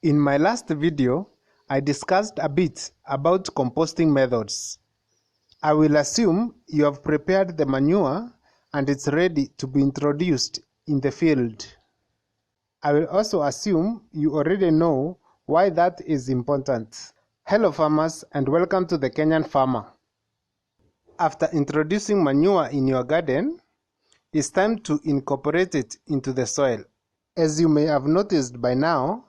In my last video, I discussed a bit about composting methods. I will assume you have prepared the manure and it's ready to be introduced in the field. I will also assume you already know why that is important. Hello farmers and welcome to the Kenyan Farmer. After introducing manure in your garden, it's time to incorporate it into the soil. As you may have noticed by now,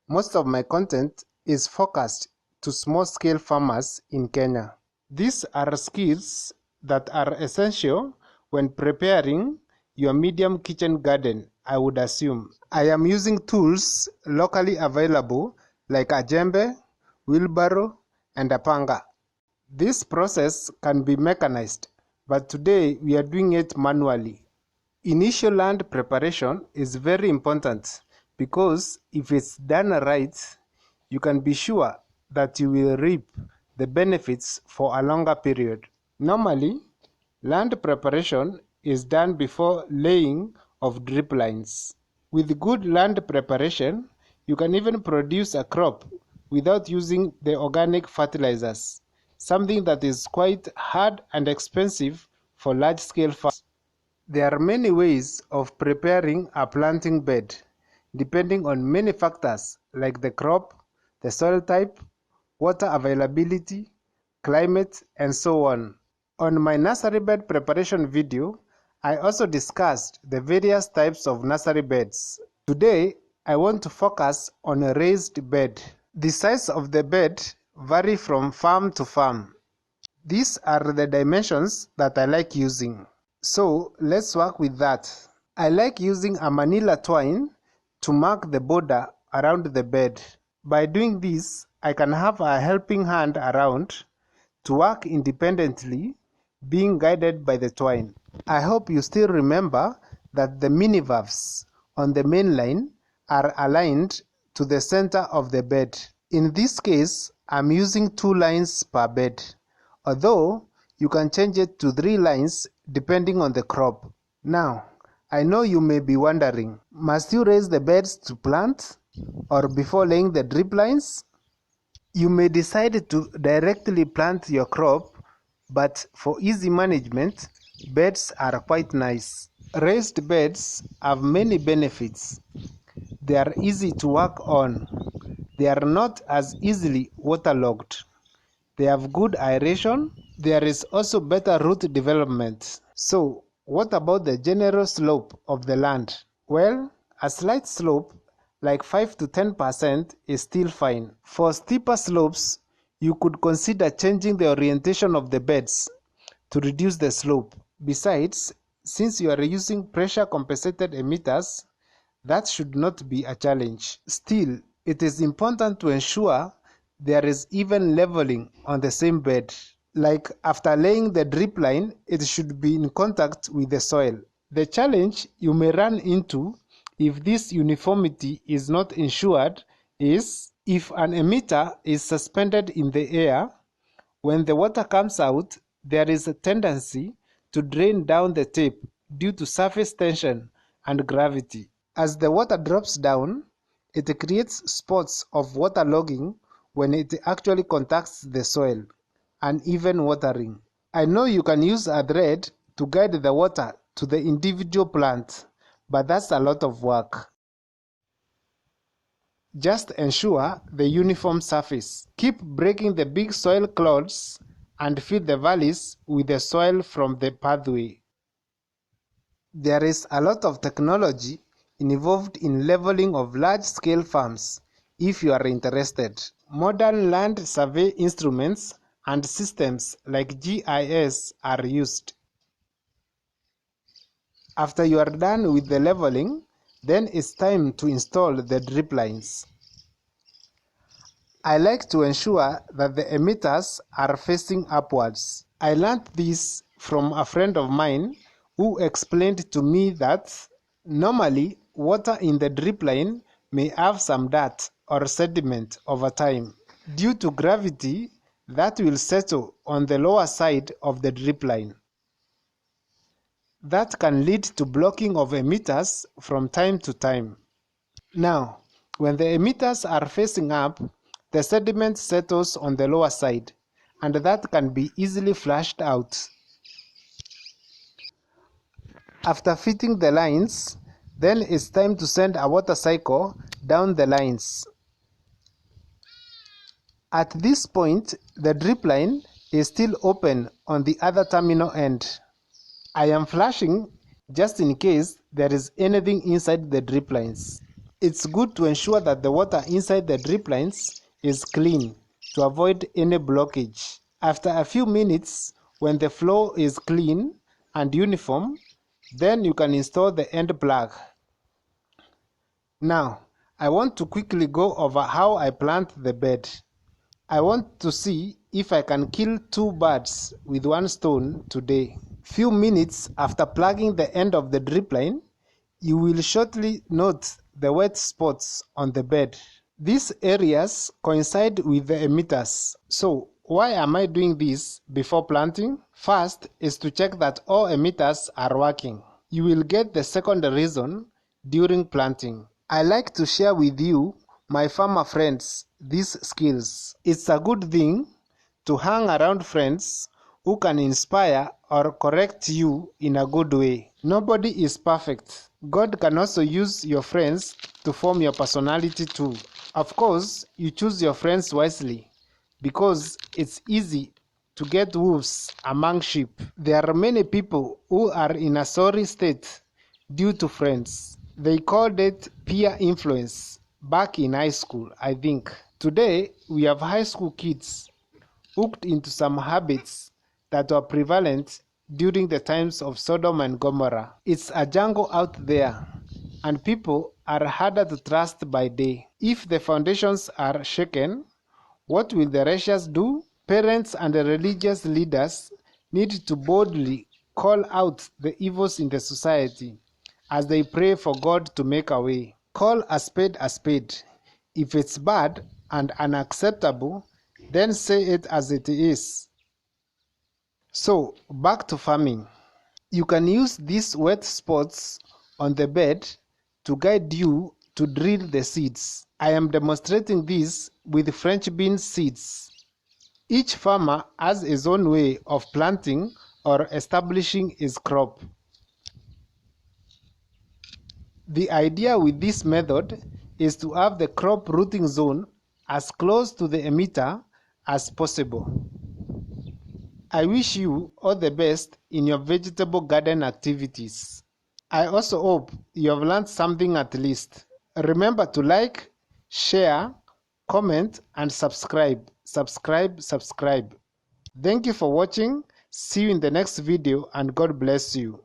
most of my content is focused to small-scale farmers in Kenya. These are skills that are essential when preparing your medium kitchen garden, I would assume. I am using tools locally available like a jembe, wheelbarrow, and a panga. This process can be mechanized, but today we are doing it manually. Initial land preparation is very important because if it's done right, you can be sure that you will reap the benefits for a longer period. Normally, land preparation is done before laying of drip lines. With good land preparation, you can even produce a crop without using the organic fertilizers, something that is quite hard and expensive for large-scale farms. There are many ways of preparing a planting bed, depending on many factors like the crop, the soil type, water availability, climate, and so on. On my nursery bed preparation video, I also discussed the various types of nursery beds. Today, I want to focus on a raised bed. The size of the bed vary from farm to farm. These are the dimensions that I like using. So let's work with that. I like using a manila twine to mark the border around the bed. By doing this, I can have a helping hand around to work independently, being guided by the twine. I hope you still remember that the mini valves on the main line are aligned to the center of the bed. In this case, I'm using 2 lines per bed, although you can change it to 3 lines depending on the crop. Now, I know you may be wondering, must you raise the beds to plant or before laying the drip lines? You may decide to directly plant your crop, but for easy management, beds are quite nice. Raised beds have many benefits. They are easy to work on. They are not as easily waterlogged. They have good aeration. There is also better root development. So, what about the general slope of the land? Well, a slight slope like 5 to 10% is still fine. For steeper slopes, you could consider changing the orientation of the beds to reduce the slope. Besides, since you are using pressure compensated emitters, that should not be a challenge. Still, it is important to ensure there is even leveling on the same bed. Like after laying the drip line, it should be in contact with the soil. The challenge you may run into if this uniformity is not ensured is if an emitter is suspended in the air. When the water comes out, there is a tendency to drain down the tape due to surface tension and gravity. As the water drops down, it creates spots of waterlogging when it actually contacts the soil, uneven watering. I know you can use a thread to guide the water to the individual plant, but that's a lot of work. Just ensure the uniform surface. Keep breaking the big soil clods and fill the valleys with the soil from the pathway. There is a lot of technology involved in leveling of large-scale farms if you are interested. Modern land survey instruments and systems like GIS are used. After you are done with the leveling, then it's time to install the drip lines. I like to ensure that the emitters are facing upwards. I learned this from a friend of mine who explained to me that normally water in the drip line may have some dirt or sediment over time. Due to gravity, that will settle on the lower side of the drip line. That can lead to blocking of emitters from time to time. Now, When the emitters are facing up, the sediment settles on the lower side, and that can be easily flushed out. After fitting the lines, then it's time to send a water cycle down the lines. At this point, the drip line is still open on the other terminal end. I am flushing just in case there is anything inside the drip lines. It's good to ensure that the water inside the drip lines is clean to avoid any blockage. After a few minutes, when the flow is clean and uniform, then you can install the end plug. Now, I want to quickly go over how I plant the bed. I want to see if I can kill two birds with one stone today. Few minutes after plugging the end of the drip line, you will shortly note the wet spots on the bed. These areas coincide with the emitters. So, why am I doing this before planting? First is to check that all emitters are working. You will get the second reason during planting. I like to share with you, my farmer friends, these skills. It's a good thing to hang around friends who can inspire or correct you in a good way. Nobody is perfect. God can also use your friends to form your personality too. Of course, you choose your friends wisely because it's easy to get wolves among sheep. There are many people who are in a sorry state due to friends. They called it peer influence back in high school, I think. Today, we have high school kids hooked into some habits that were prevalent during the times of Sodom and Gomorrah. It's a jungle out there, and people are harder to trust by day. If the foundations are shaken, what will the righteous do? Parents and the religious leaders need to boldly call out the evils in the society as they pray for God to make a way. Call a spade a spade. If it's bad and unacceptable, then say it as it is. So, back to farming. You can use these wet spots on the bed to guide you to drill the seeds. I am demonstrating this with French bean seeds. Each farmer has his own way of planting or establishing his crop. The idea with this method is to have the crop rooting zone as close to the emitter as possible. I wish you all the best in your vegetable garden activities. I also hope you have learned something at least. Remember to like, share, comment, and subscribe. Subscribe. Thank you for watching. See you in the next video, and God bless you.